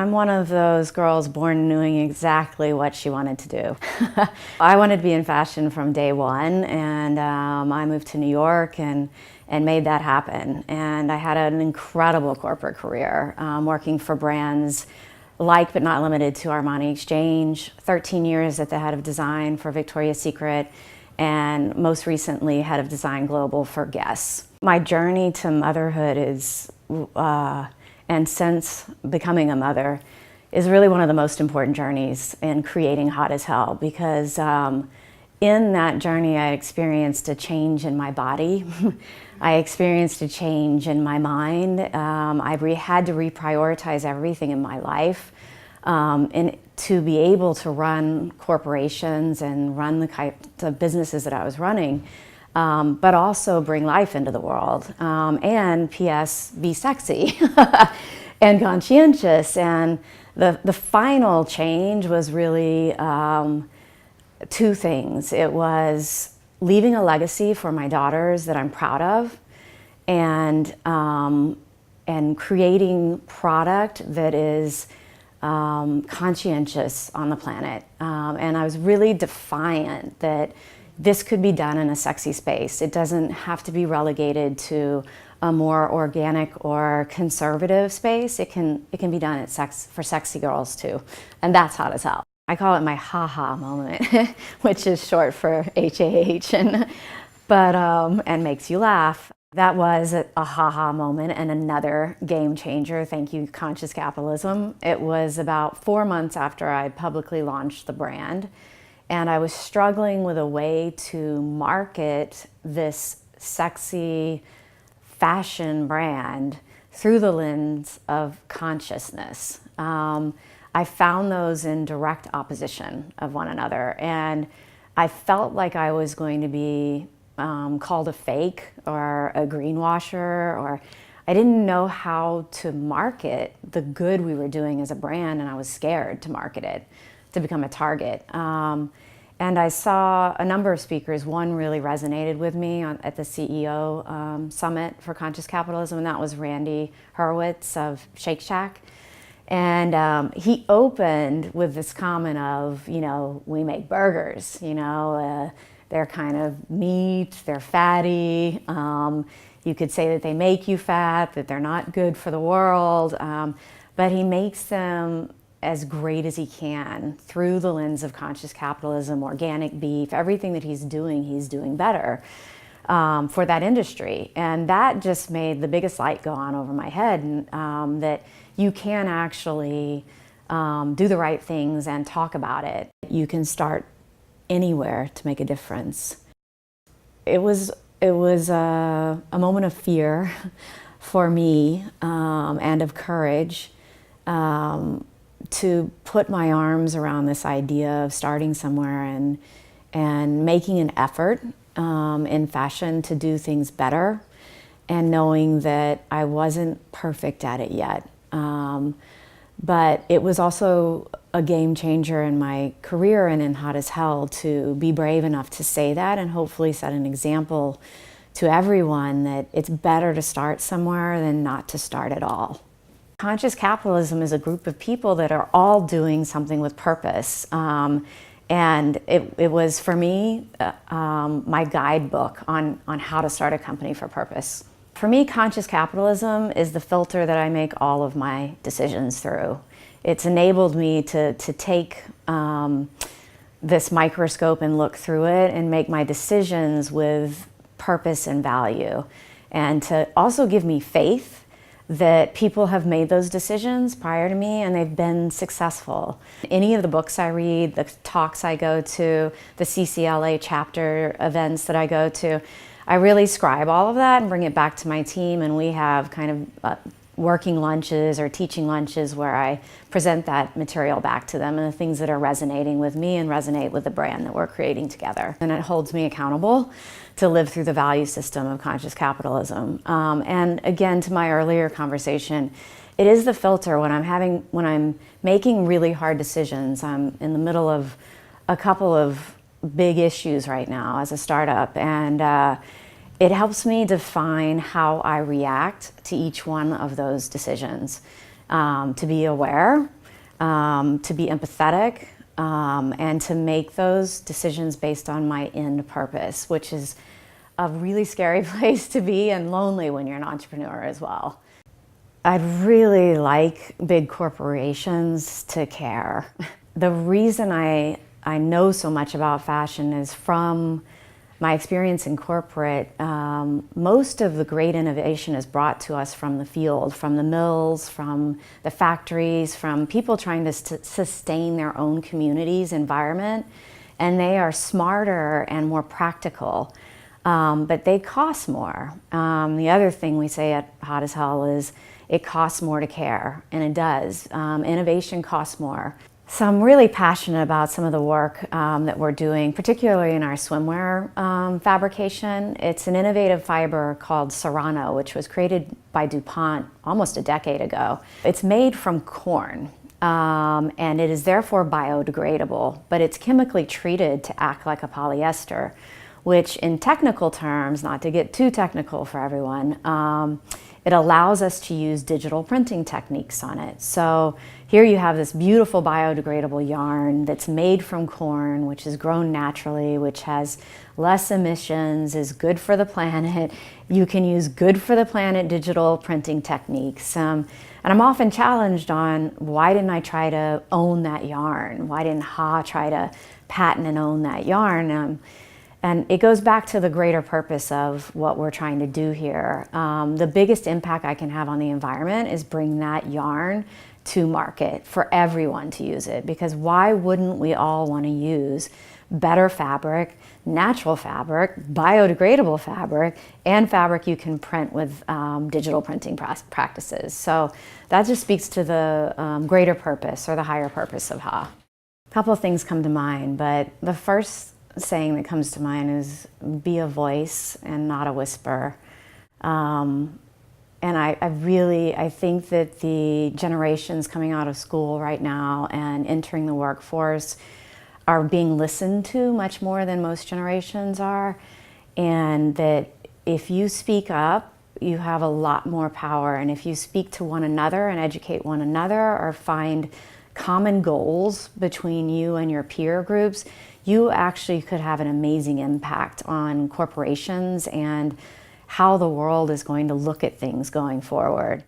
I'm one of those girls born knowing exactly what she wanted to do. I wanted to be in fashion from day one, and I moved to New York and made that happen. And I had an incredible corporate career, working for brands like but not limited to Armani Exchange, 13 years at the head of design for Victoria's Secret, and most recently head of design global for Guess. My journey to motherhood is, and since becoming a mother, is really one of the most important journeys in creating Hot as Hell, because in that journey I experienced a change in my body. I experienced a change in my mind. I had to reprioritize everything in my life and to be able to run corporations and run the types of businesses that I was running, but also bring life into the world. And P.S. be sexy and conscientious. And the final change was really two things. It was leaving a legacy for my daughters that I'm proud of, and creating product that is conscientious on the planet. And I was really defiant that this could be done in a sexy space. It doesn't have to be relegated to a more organic or conservative space. It can be done for sexy girls too, and that's Hot as Hell. I call it my HAH moment, which is short for HAH, and makes you laugh. That was a HAH moment and another game changer. Thank you, Conscious Capitalism. It was about 4 months after I publicly launched the brand, and I was struggling with a way to market this sexy fashion brand through the lens of consciousness. I found those in direct opposition of one another, and I felt like I was going to be called a fake or a greenwasher, or I didn't know how to market the good we were doing as a brand, and I was scared to market it, to become a target. And I saw a number of speakers. One really resonated with me at the CEO Summit for Conscious Capitalism, and that was Randy Horowitz of Shake Shack. And he opened with this comment of, we make burgers, they're kind of meat, they're fatty. You could say that they make you fat, that they're not good for the world, but he makes them as great as he can through the lens of conscious capitalism, organic beef, everything that he's doing better for that industry. And that just made the biggest light go on over my head, and that you can actually do the right things and talk about it. You can start anywhere to make a difference. It was a moment of fear for me, and of courage, to put my arms around this idea of starting somewhere and making an effort in fashion to do things better, and knowing that I wasn't perfect at it yet. But it was also a game changer in my career and in Hot as Hell to be brave enough to say that, and hopefully set an example to everyone that it's better to start somewhere than not to start at all. Conscious Capitalism is a group of people that are all doing something with purpose. And it was, for me, my guidebook on how to start a company for purpose. For me, Conscious Capitalism is the filter that I make all of my decisions through. It's enabled me to take this microscope and look through it and make my decisions with purpose and value, and to also give me faith that people have made those decisions prior to me and they've been successful. Any of the books I read, the talks I go to, the CCLA chapter events that I go to, I really scribe all of that and bring it back to my team, and we have kind of working lunches or teaching lunches where I present that material back to them and the things that are resonating with me and resonate with the brand that we're creating together. And it holds me accountable to live through the value system of conscious capitalism. And again, to my earlier conversation, it is the filter when I'm making really hard decisions. I'm in the middle of a couple of big issues right now as a startup, and it helps me define how I react to each one of those decisions, to be aware to be empathetic, and to make those decisions based on my end purpose, which is a really scary place to be and lonely when you're an entrepreneur as well. I'd really like big corporations to care. The reason I know so much about fashion is from my experience in corporate. Most of the great innovation is brought to us from the field, from the mills, from the factories, from people trying to sustain their own community's environment. And they are smarter and more practical, but they cost more. The other thing we say at Hot as Hell is it costs more to care, and it does. Innovation costs more. So I'm really passionate about some of the work that we're doing, particularly in our swimwear fabrication. It's an innovative fiber called Serrano, which was created by DuPont almost a decade ago. It's made from corn, and it is therefore biodegradable, but it's chemically treated to act like a polyester, which in technical terms, not to get too technical for everyone, it allows us to use digital printing techniques on it. So here you have this beautiful biodegradable yarn that's made from corn, which is grown naturally, which has less emissions, is good for the planet. You can use good for the planet digital printing techniques. And I'm often challenged on why didn't I try to own that yarn? Why didn't HAH try to patent and own that yarn? And it goes back to the greater purpose of what we're trying to do here. The biggest impact I can have on the environment is bring that yarn to market for everyone to use it. Because why wouldn't we all want to use better fabric, natural fabric, biodegradable fabric, and fabric you can print with digital printing practices? So that just speaks to the greater purpose or the higher purpose of HAH. A couple of things come to mind, but the first saying that comes to mind is be a voice and not a whisper. And I think that the generations coming out of school right now and entering the workforce are being listened to much more than most generations are. And that if you speak up, you have a lot more power. And if you speak to one another and educate one another or find common goals between you and your peer groups, you actually could have an amazing impact on corporations and how the world is going to look at things going forward.